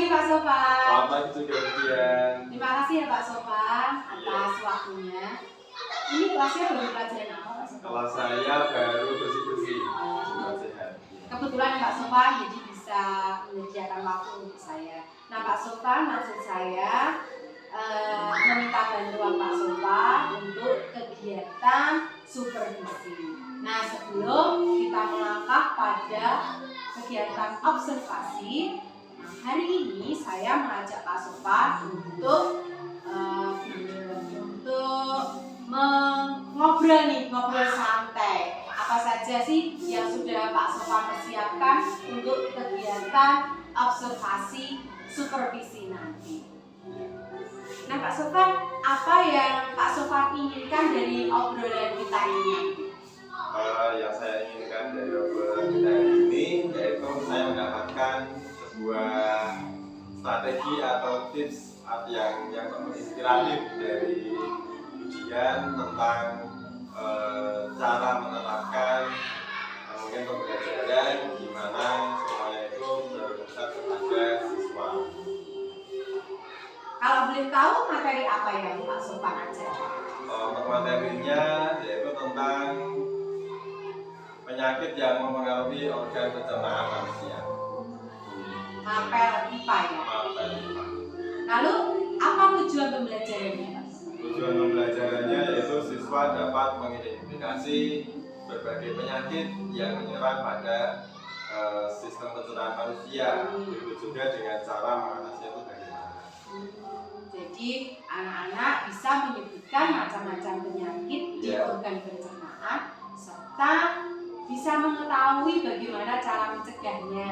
pagi Pak Sofan. Selamat pagi juga Dian. Terima kasih ya Pak Sofan atas waktunya. Ini kelasnya baru pelajaran apa Pak Sofan? Kelas saya baru bersih-bersih. Sehat. Kebetulan Pak Sofan jadi bisa menyediakan waktu untuk saya. Nah Pak Sofan, maksud saya meminta bantuan Pak Sofan untuk kegiatan supervisi. Nah sebelum kita melangkah pada kegiatan observasi, hari ini saya mengajak Pak Sofan untuk ngobrol santai. Apa saja sih yang sudah Pak Sofan persiapkan untuk kegiatan observasi supervisi nanti? Nah Pak Sofan, apa yang Pak Sofan inginkan dari obrolan kita ini? Yang saya inginkan dari obrolan kita ini yaitu saya mendapatkan sebuah strategi atau tips yang inspiratif dari ujian tentang cara menerapkan mungkin pembelajaran gimana semuanya itu berpusat kepada siswa. Kalau boleh tahu materi apa yang Pak Sofan ajarkan? Untuk materinya yaitu tentang penyakit yang mempengaruhi organ pencernaan manusia. Mapel IPA ya? Mapel IPA. Lalu apa tujuan pembelajarannya Pak? Tujuan pembelajarannya yaitu siswa dapat mengidentifikasi berbagai penyakit yang menyerang pada sistem pencernaan manusia. Begitu juga dengan cara mengatasinya itu bagaimana. Jadi anak-anak bisa menyebutkan macam-macam penyakit di organ pencernaan serta bisa mengetahui bagaimana cara mencegahnya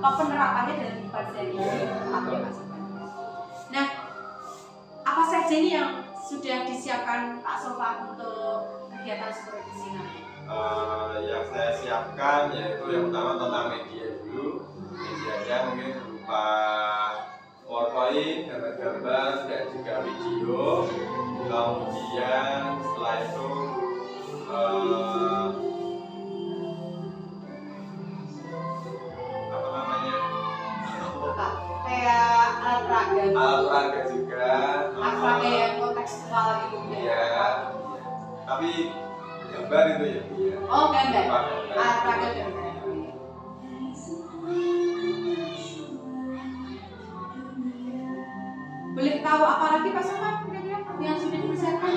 atau penerapannya dalam kehidupan sehari-hari. Nah, apa saja nih yang sudah disiapkan Pak Sofan untuk kegiatan supervisi nanti? Yang saya siapkan yaitu yang pertama tentang media dulu. Medianya mungkin berupa PowerPoint, gambar-gambar, dan juga video. Kemudian setelah itu kayak alat peraga juga, alat peraga yang kontekstual gitu ya. Tapi gambar itu ya Bu ya. Oh gambar, alat peraga gambar. Boleh tahu apa lagi Pak Sofan kira-kira yang sudah dipersiapkan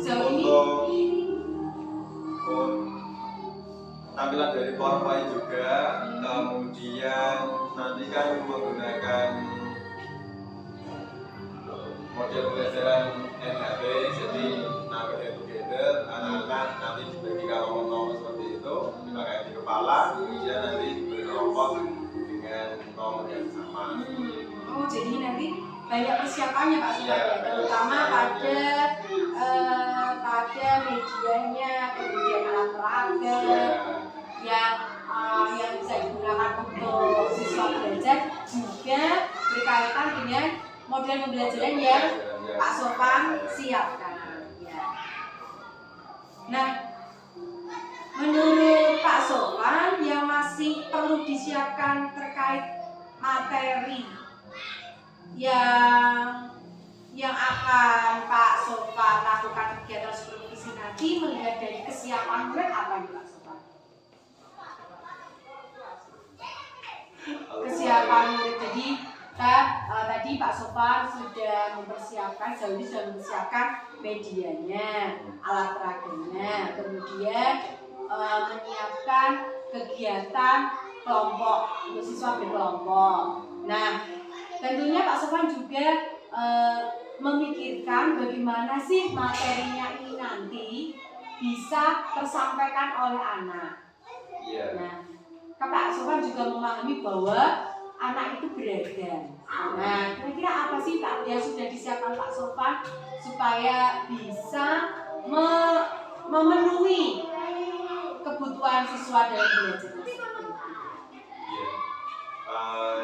sejauh ini? Tampilan dari PowerPoint juga, kemudian nanti kan menggunakan model pembelajaran NHT, jadi navigate together, anak-anak nanti dibagi kelompok-kelompok seperti itu, dipakai di kepala, kemudian nanti diberi kelompok dengan nomor yang sama. Oh jadi nanti banyak persiapannya Pak Sofan ya, terutama pada medianya, kemudian alat peraga yang bisa digunakan untuk siswa belajar juga berkaitan dengan model pembelajaran yang Pak Sofan siapkan. Ya. Nah, menurut Pak Sofan yang masih perlu disiapkan terkait materi yang akan Pak Sofan lakukan kegiatan supervisi nanti melihat dari kesiapan murid apa nih Pak Sofan? Kesiapan murid jadi tadi Pak Sofan sudah mempersiapkan medianya, alat peraganya, kemudian menyiapkan kegiatan kelompok untuk siswa berkelompok. Nah, tentunya Pak Sofan juga memikirkan bagaimana sih materinya ini nanti bisa tersampaikan oleh anak. Nah, Pak Sofan juga memahami bahwa anak itu beragam. Nah, kira-kira apa sih Pak yang sudah disiapkan Pak Sofan supaya bisa memenuhi kebutuhan siswa dalam belajar tersebut?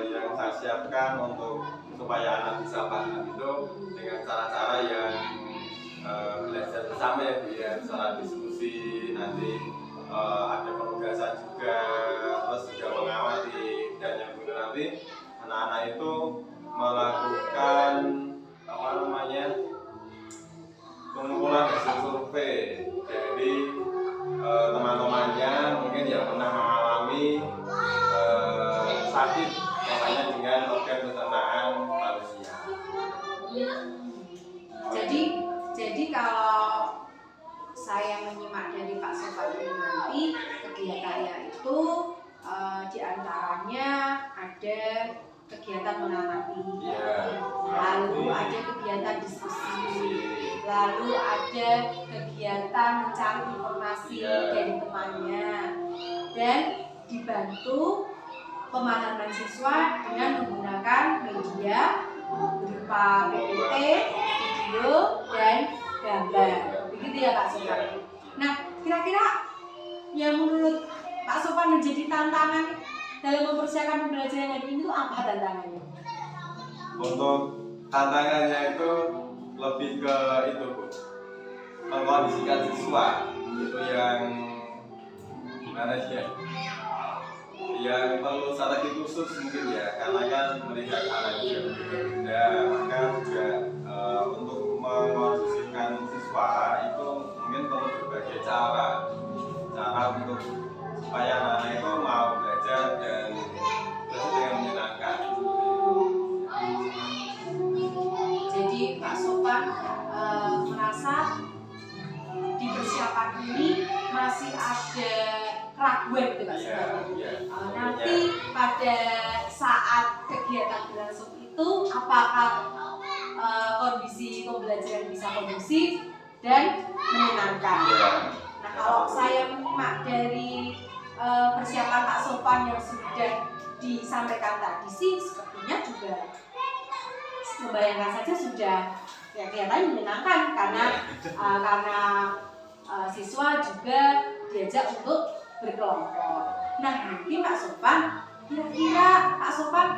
Yang saya siapkan untuk supaya anak bisa paham itu dengan cara-cara yang belajar bersama ya Bu ya, secara diskusi ada penugasan juga, terus juga mengamati dan yang benar nanti berarti anak-anak itu melakukan apa namanya pengumpulan hasil survei. Jadi teman-temannya mungkin yang pernah mengalami sakit makanya dengan organ pencernaan manusia. Jadi kalau saya menyimak dari Pak Sofan ini nanti kegiatannya itu diantaranya ada kegiatan mengamati, lalu ada kegiatan diskusi, lalu ada kegiatan mencari informasi dari temannya, dan dibantu pemahaman siswa dengan menggunakan media berupa PPT, video, dan gambar. Begitu ya Pak Sofan. Nah, kira-kira yang menurut Pak Sofan menjadi tantangan dalam mempersiapkan pembelajaran hari ini itu apa tantangannya? Untuk tantangannya itu lebih ke itu Bu, mengkondisikan siswa itu yang gimana ya, yang perlu strategi khusus mungkin ya, karena kan melihat anak yang berbeda, maka juga untuk mengkondisikan siswa itu mungkin perlu berbagai cara untuk supaya anak itu mau belajar dan belajar dengan menyenangkan. Jadi Pak Sofan merasa di persiapan ini masih ada keraguan gitu Pak Sofan. Nanti pada saat kegiatan berlangsung itu apakah kondisi pembelajaran bisa kondusif dan menyenangkan. Nah, kalau saya menyimak dari persiapan Pak Sofan yang sudah disampaikan tadi sih sepertinya juga membayangkan saja sudah ya kelihatannya menyenangkan karena siswa juga diajak untuk berkelompok. Nah, mungkin Pak Sofan, kira-kira Pak Sofan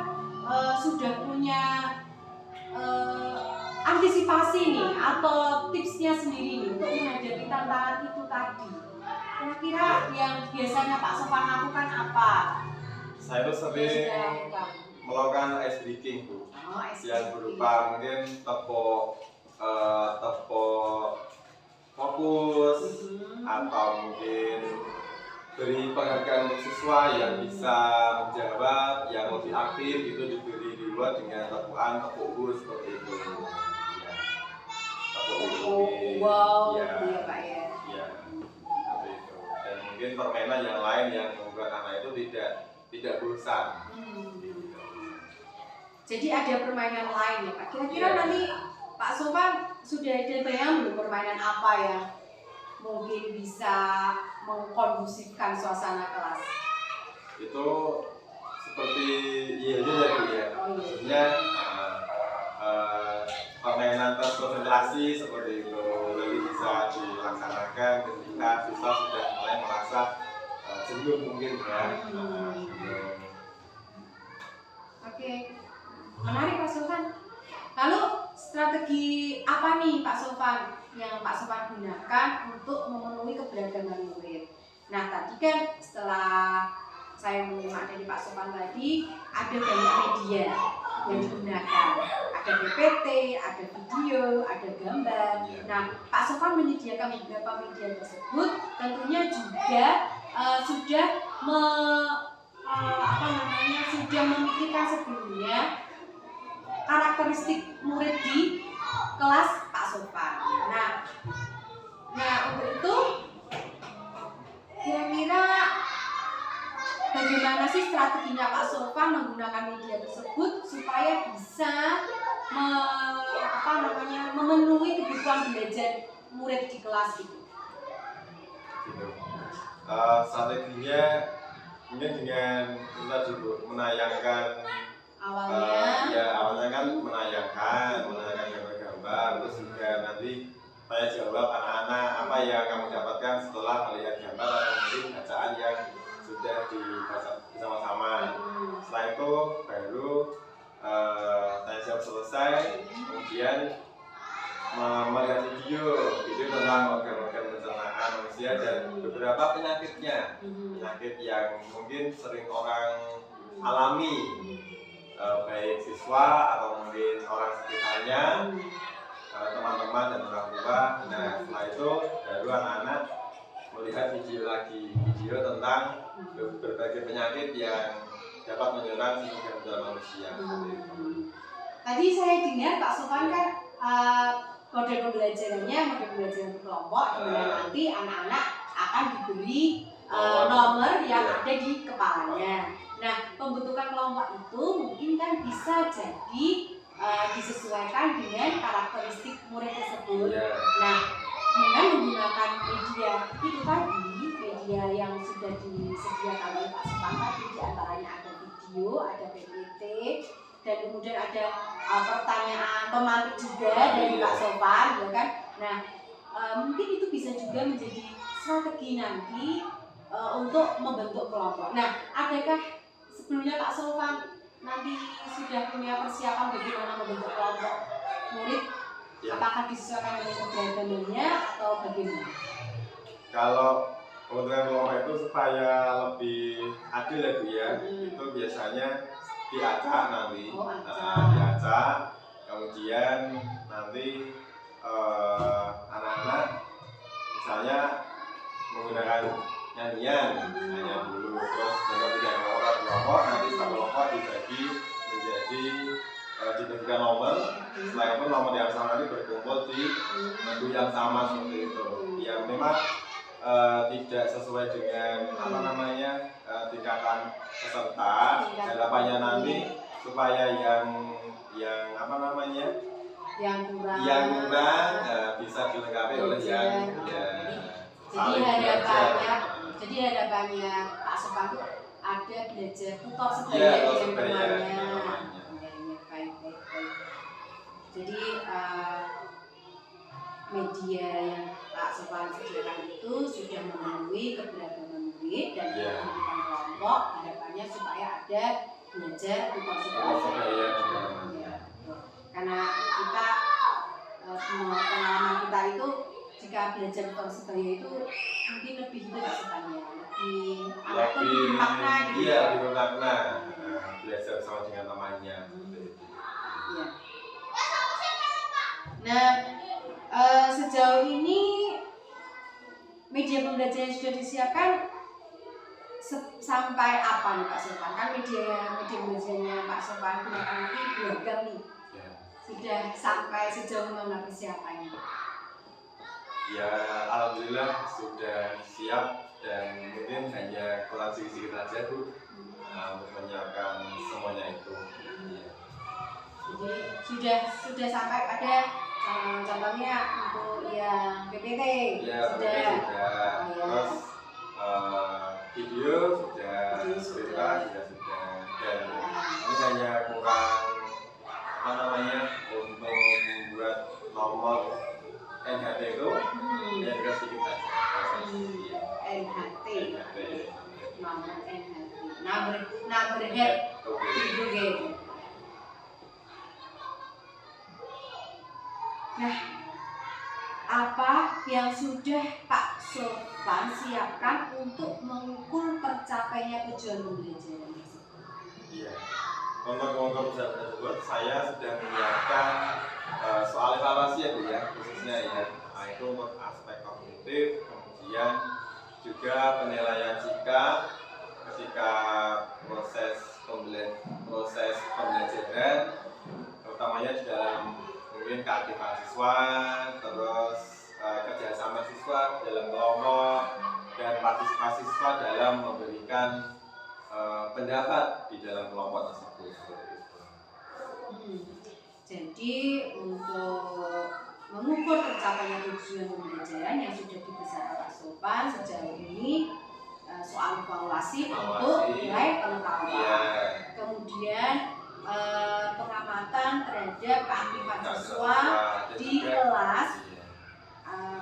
sudah punya antisipasi nih atau tipsnya sendiri nih untuk menghadapi tantangan itu tadi. Kira-kira yang biasanya Pak Sofan lakukan apa? Saya itu sering melakukan ice breaking Bu, yang berupa mungkin tepuk fokus atau mungkin beri penghargaan untuk siswa yang bisa menjawab, yang lebih aktif itu diberi di luar dengan tepuk bus seperti itu. Ya. Wow, ya. Iya Pak ya. Ya, seperti itu. Dan mungkin permainan yang lain yang membuat anak itu tidak bosan. Jadi ada permainan lain ya Pak. Kira-kira nanti Pak Sofan sudah ada bayang belum permainan apa ya mungkin bisa mengkondusifkan suasana kelas? Itu seperti ya Bu ya. Maksudnya permainan konsentrasi seperti itu jadi bisa dilaksanakan ketika siswa sudah mulai merasa jenuh mungkin ya. Oke. Menarik Pak Sofan. Lalu strategi apa nih Pak Sofan yang Pak Sofan gunakan untuk memenuhi keberagaman murid? Nah tadi kan setelah saya menyimak dari Pak Sofan tadi ada banyak media yang digunakan, ada PPT, ada video, ada gambar. Nah Pak Sofan menyediakan beberapa media tersebut tentunya juga sudah sudah memikirkan sebelumnya karakteristik murid di kelas Pak Sofan. Nah untuk itu kira-kira bagaimana sih strateginya Pak Sofan menggunakan media tersebut supaya bisa memenuhi kebutuhan belajar murid di kelas itu? Strateginya mungkin dengan kita juga menayangkan awalnya kan menayangkan gambar-gambar, terus juga nanti saya jawab anak-anak apa yang kamu dapatkan setelah melihat gambar atau mungkin bacaan yang sudah dibaca bersama-sama. Setelah itu baru saya jawab selesai, kemudian melihat video tentang organ-organ pencernaan manusia dan beberapa penyakit yang mungkin sering orang alami, baik siswa atau mungkin orang sekitarnya, teman-teman dan orang tua. Nah setelah itu baru anak-anak melihat video tentang berbagai penyakit yang dapat menyerang sistem ginjal manusia. Tadi saya dengar Pak Sofwan kan model pembelajarannya model pembelajaran kelompok, di mana nanti anak-anak akan diberi nomor yang ada di kepalanya. Nah, pembentukan kelompok itu mungkin kan bisa jadi disesuaikan dengan karakteristik murid tersebut. Nah, dengan menggunakan media itu tadi, media yang sudah disediakan oleh Pak Sofwan tadi, diantaranya ada video, ada PPT, dan kemudian ada pertanyaan pemantik juga dari Pak Sofwan, ya kan? Nah, mungkin itu bisa juga menjadi strategi nanti untuk membentuk kelompok. Nah, adakah sebelumnya Pak Sofwan nanti sudah punya persiapan bagaimana membentuk kelompok murid? Apakah disesuaikan dengan keberagamannya atau bagaimana? Kalau pembentukan kelompok itu supaya lebih adil ya Bu ya, itu biasanya diacak nanti, diacak, kemudian nanti anak-anak misalnya menggunakan nyanyian dulu, terus dengan kelompok nanti satu kelompok dibagi menjadi diberikan nomor. Setelah itu nomor yang sama nanti berkumpul di minggu yang sama seperti itu. Yang memang tidak sesuai dengan tingkatan peserta. Harapannya nanti supaya yang kurang bisa dilengkapi oleh yang jadi harapannya Pak Sofwan itu ada belajar tutor sebaya yang namanya. Baik. Jadi media yang Pak Sofwan sediakan itu sudah memenuhi keberagaman murid dan pendidikan kelompok. Harapannya supaya ada belajar tutor sebaya. Karena kita pengalaman kita itu jika belajar tutor sebaya itu mungkin lebih itu Pak Sofwan ya, lebih makna gitu. Iya, lebih makna belajar sama dengan temannya. Iya. Nah, sejauh ini media pembelajaran yang sudah disiapkan sampai apa nih Pak Sofwan? Kan media pembelajarannya Pak Sofwan gunakan ini beragam nih. Sudah sampai sejauh mana persiapannya? Ya, alhamdulillah sudah siap dan mungkin hanya kurang sedikit aja Bu untuk menyiapkan semuanya itu. Jadi sudah sampai pada contohnya untuk yang PPT sudah. Terus video sudah, cerita juga sudah. Dan ini hanya kurang untuk membuat nomor NHT itu ya juga sedikit aja. NHT. Nomor NHT. Number head itu gitu. Nah, apa yang sudah Pak Sofwan siapkan untuk mengukur tercapainya tujuan pembelajaran tersebut? Iya, untuk mengukur tujuan tersebut saya sudah menyiapkan soal evaluasi ya Bu ya, khususnya ya. Nah, itu untuk aspek kognitif, kemudian juga penilaian sikap ketika proses pembelajaran, terutamanya di dalam mungkin keaktifan siswa, terus kerjasama siswa dalam kelompok, dan partisipasi siswa dalam memberikan pendapat di dalam kelompok tersebut. Jadi untuk mengukur tercapainya tujuan pembelajaran yang sudah dibesarkan Pak Sofwan sejauh ini soal evaluasi untuk nilai pengetahuan, kemudian pengamatan terhadap keaktifan siswa di kelas,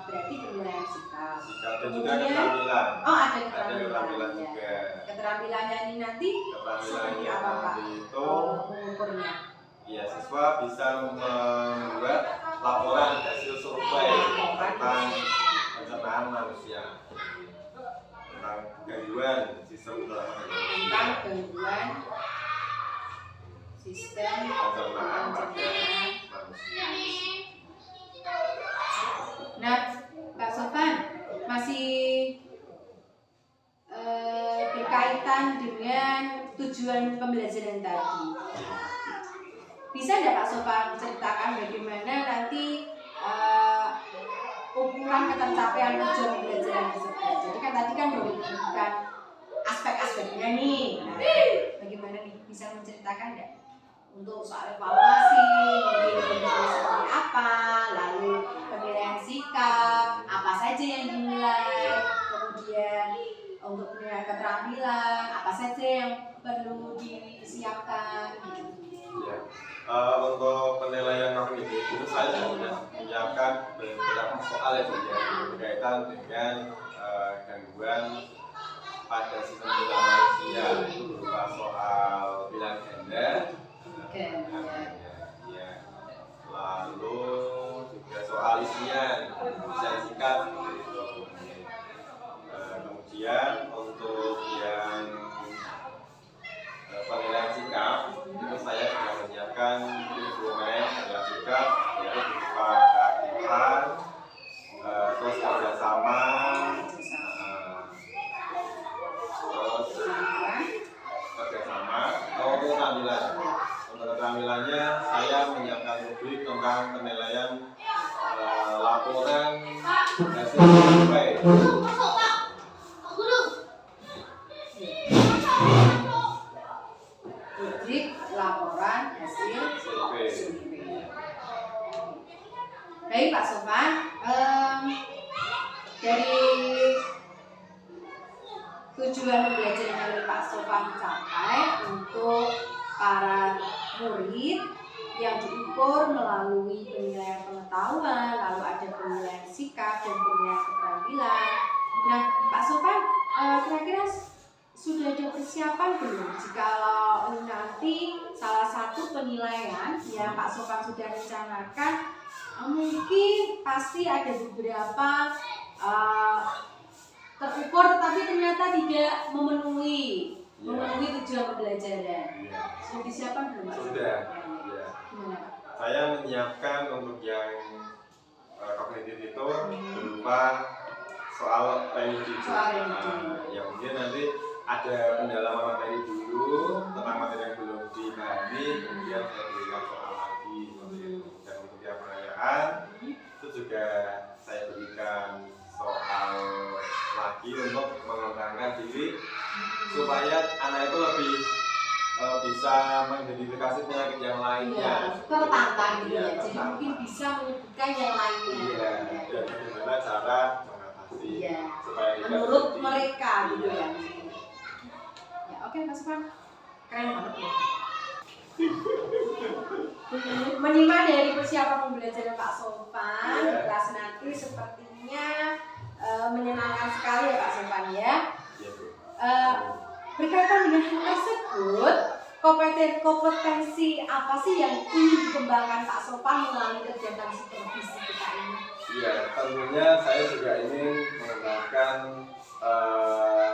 berarti penilaian sikap. Dan juga keterampilan. Ada keterampilan juga. Keterampilannya ini nanti seperti apa Pak? Itu mengukurnya. Ya, siswa bisa membuat laporan hasil survei tentang pencernaan manusia, tentang gangguan sistem pencernaan sistem pencernaan pada pencernaan manusia. Nah, Pak Sofan masih berkaitan dengan tujuan pembelajaran tadi. Bisa tidak Pak Sofan menceritakan bagaimana nanti ukuran ketercapaian tujuan pembelajaran tersebut? Jadi kan tadi kan bukan aspek-aspeknya nih. Nah, bagaimana nih? Bisa menceritakan tidak? Untuk soal evaluasi, mungkin seperti apa, lalu penilaian sikap, apa saja yang dinilai, kemudian untuk penilaian keterampilan, apa saja yang perlu disiapkan gitu. Ya. Untuk penilaian kognitif itu saya sudah menyiapkan beberapa soal yang berkaitan dengan gangguan pada sistem penilaian manusia, itu berupa soal pilihan ganda, ya. Lalu juga soal isian sikap gitu. Kemudian untuk yang penilaian sikap itu saya sudah menyiapkan instrumen penilaian sikap, yaitu berupa keaktifan, terus kerjasama, atau keterampilan. Untuk keterampilannya saya menyiapkan rubrik tentang penilaian laporan hasil survei. Rubrik laporan hasil survei. Baik Pak Sofan, dari tujuan pembelajaran yang Pak Sofan capai untuk para murid yang diukur melalui penilaian pengetahuan, lalu ada penilaian sikap dan penilaian keterampilan. Nah, Pak Sofan, kira-kira sudah ada persiapan belum jikalau nanti salah satu penilaian yang Pak Sofan sudah rencanakan, mungkin pasti ada beberapa terukur tetapi ternyata tidak memenuhi tujuan pembelajaran. Sudah disiapkan belum Pak? Sudah. Ya. Gimana Pak? Saya menyiapkan untuk yang kognitif itu berupa soal religi. Ya mungkin nanti ada pendalaman materi dulu tentang materi yang belum dipahami, kemudian saya berikan soal lagi seperti itu. Dan untuk yang perayaan itu juga saya berikan soal lagi untuk mengembangkan diri supaya anak itu lebih bisa mengidentifikasi penyakit yang lainnya. Tertantang gitu ya. Iya, Jadi mungkin bisa menyebutkan yang lainnya. Iya. Dan bagaimana cara mengatasi supaya tidak menurut terjadi. mereka gitu Iya. ya. Ya oke Mas Sofan, keren banget ya. Menyimak dari persiapan pembelajaran Pak Sofan di kelas nanti sepertinya menyenangkan sekali ya Pak Sofan ya. Iya, Bu. Berkaitan dengan hal tersebut, kompetensi apa sih yang ingin dikembangkan Pak Sofan melalui kegiatan supervisi kita ini? Iya, tentunya saya juga ingin mengembangkan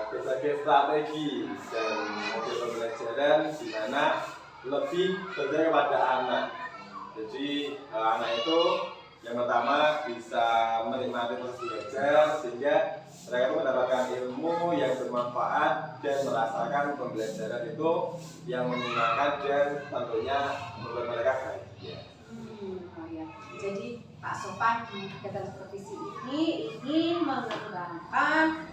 berbagai strategi dan model pembelajaran di mana lebih berpihak kepada anak. Jadi anak itu yang pertama bisa menikmati proses belajar sehingga mereka itu mendapatkan ilmu yang bermanfaat dan merasakan pembelajaran itu yang menyenangkan dan tentunya membuat mereka bahagia. Oh ya. Jadi Pak Sofan di kegiatan supervisi ini ingin mengembangkan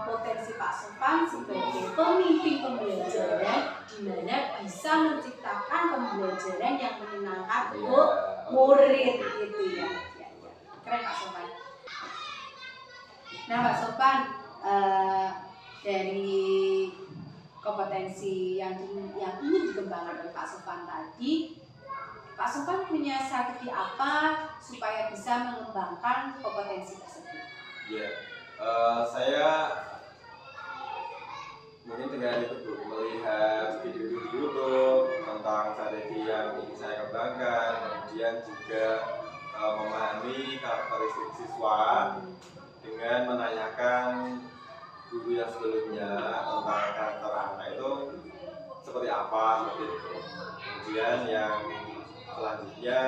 potensi Pak Sofan sebagai pemimpin pembelajaran di mana bisa menciptakan pembelajaran yang menyenangkan untuk murid gitu ya. Keren Pak Sofan. Nah Pak Sofan, dari kompetensi yang ingin dikembangkan oleh Pak Sofan tadi, Pak Sofan punya strategi apa supaya bisa mengembangkan kompetensi tersebut? Ya, saya mungkin dengan itu Bu, melihat video di YouTube tentang strategi yang ingin saya kembangkan, kemudian juga memahami karakteristik siswa dengan menanyakan guru yang sebelumnya tentang karakter anak itu seperti apa seperti itu. Kemudian yang selanjutnya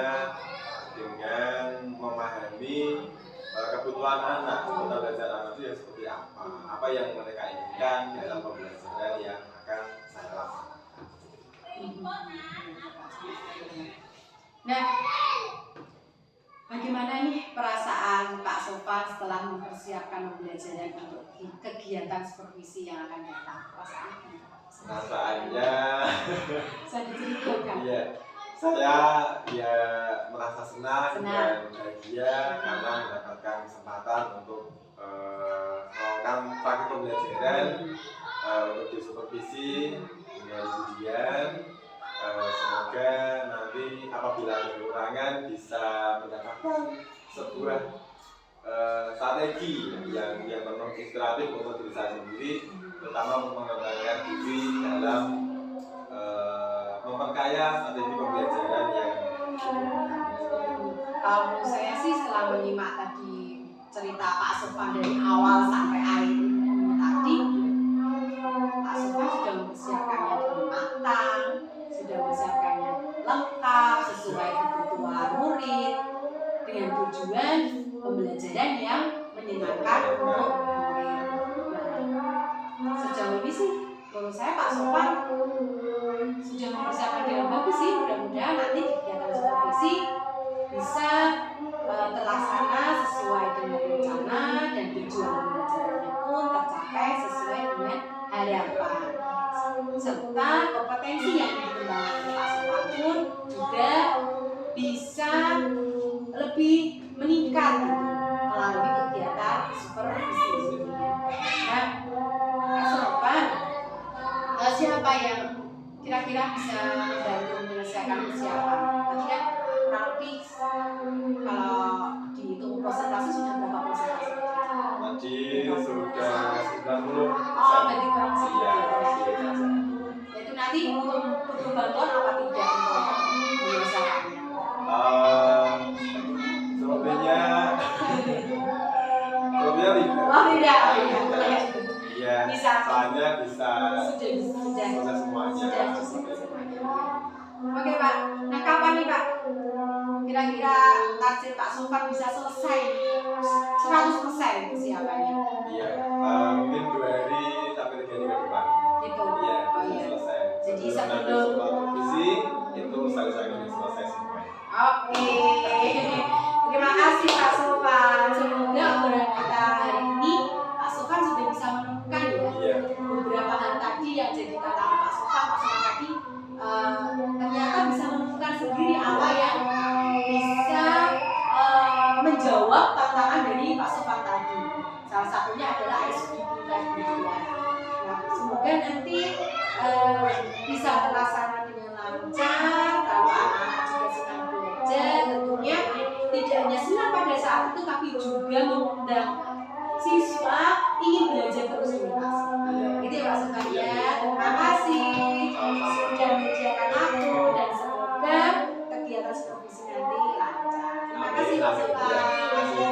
dengan memahami kebutuhan anak, kebutuhan belajar anak itu ya seperti apa yang mereka inginkan dalam pembelajaran yang akan saya lakukan. Nah, bagaimana nih perasaan Pak Sofan setelah mempersiapkan pembelajaran untuk kegiatan supervisi yang akan datang? Perasaannya Saya diceritakan. iya, saya ya merasa senang dan bahagia karena mendapatkan kesempatan untuk melakukan praktik pembelajaran untuk disupervisi dengan ujian. Semoga nanti apabila ada kekurangan bisa mendapatkan sebuah strategi yang penuh inspiratif untuk diri saya sendiri, terutama mengembangkan diri dalam memperkaya strategi pembelajaran yang kalau menurut saya sih setelah menyimak tadi cerita Pak Sofan dari awal sampai akhir tadi, Pak Sofan sudah mempersiapkannya dengan matang, sudah mempersiapkannya lengkap sesuai kebutuhan murid dengan tujuan pembelajaran yang menyenangkan untuk murid. Nah, sejauh ini sih menurut saya Pak Sofan sudah mempersiapkan dengan bagus sih. Mudah-mudahan nanti kegiatan supervisi bisa terlaksana sesuai dengan rencana dan tujuan pembelajarannya pun tercapai sesuai dengan harapan, serta kompetensi yang dikembangkan Pak Sofan pun juga bisa lebih meningkat melalui kegiatan supervisi. Nah, Pak Sofan, siapa yang kira-kira bisa membantu menyelesaikan persiapan? Tadi kan kurang lebih kalau dihitung persentase sudah berapa persentase? tadi sudah 90%. Oh, berarti kurang sedikit. Iya, Itu nanti butuh bantuan apa tidak untuk menyelesaikannya? Sepertinya tidak. Oh tidak, Iya, bisa. soalnya bisa Sudah semuanya. semuanya. Oke Pak, nah kapan nih Pak? Kira-kira target Pak Sofan bisa selesai 100% kesiapannya? Iya, mungkin 2 hari sampai 3 hari ke depan. Gitu. Iya, Oh bisa iya. selesai. Jadi Sebelum nanti sebelum supervisi itu selesai semuanya. Oke. Terima kasih Pak Sofan. Semoga obrolan kita hari ini Pak Sofan sudah bisa menemukan ya Iya. beberapa hal tadi yang jadi tantangan Pak Sofan. Pak Sofan tadi ternyata bisa menemukan sendiri apa yang bisa menjawab tantangan dari Pak Sofan tadi. Salah satunya adalah SPP tadi. Nah, semoga nanti bisa terlaksana dengan lancar. Kalau anak-anak juga senang belajar, tentunya tidak hanya senang pada saat itu, tapi juga mengundang siswa ingin belajar terus menerus. Itu ya Pak Sofan ya. Terima kasih sudah menyediakan waktu dan semoga kegiatan supervisi nanti lancar. Terima kasih Pak Sofan.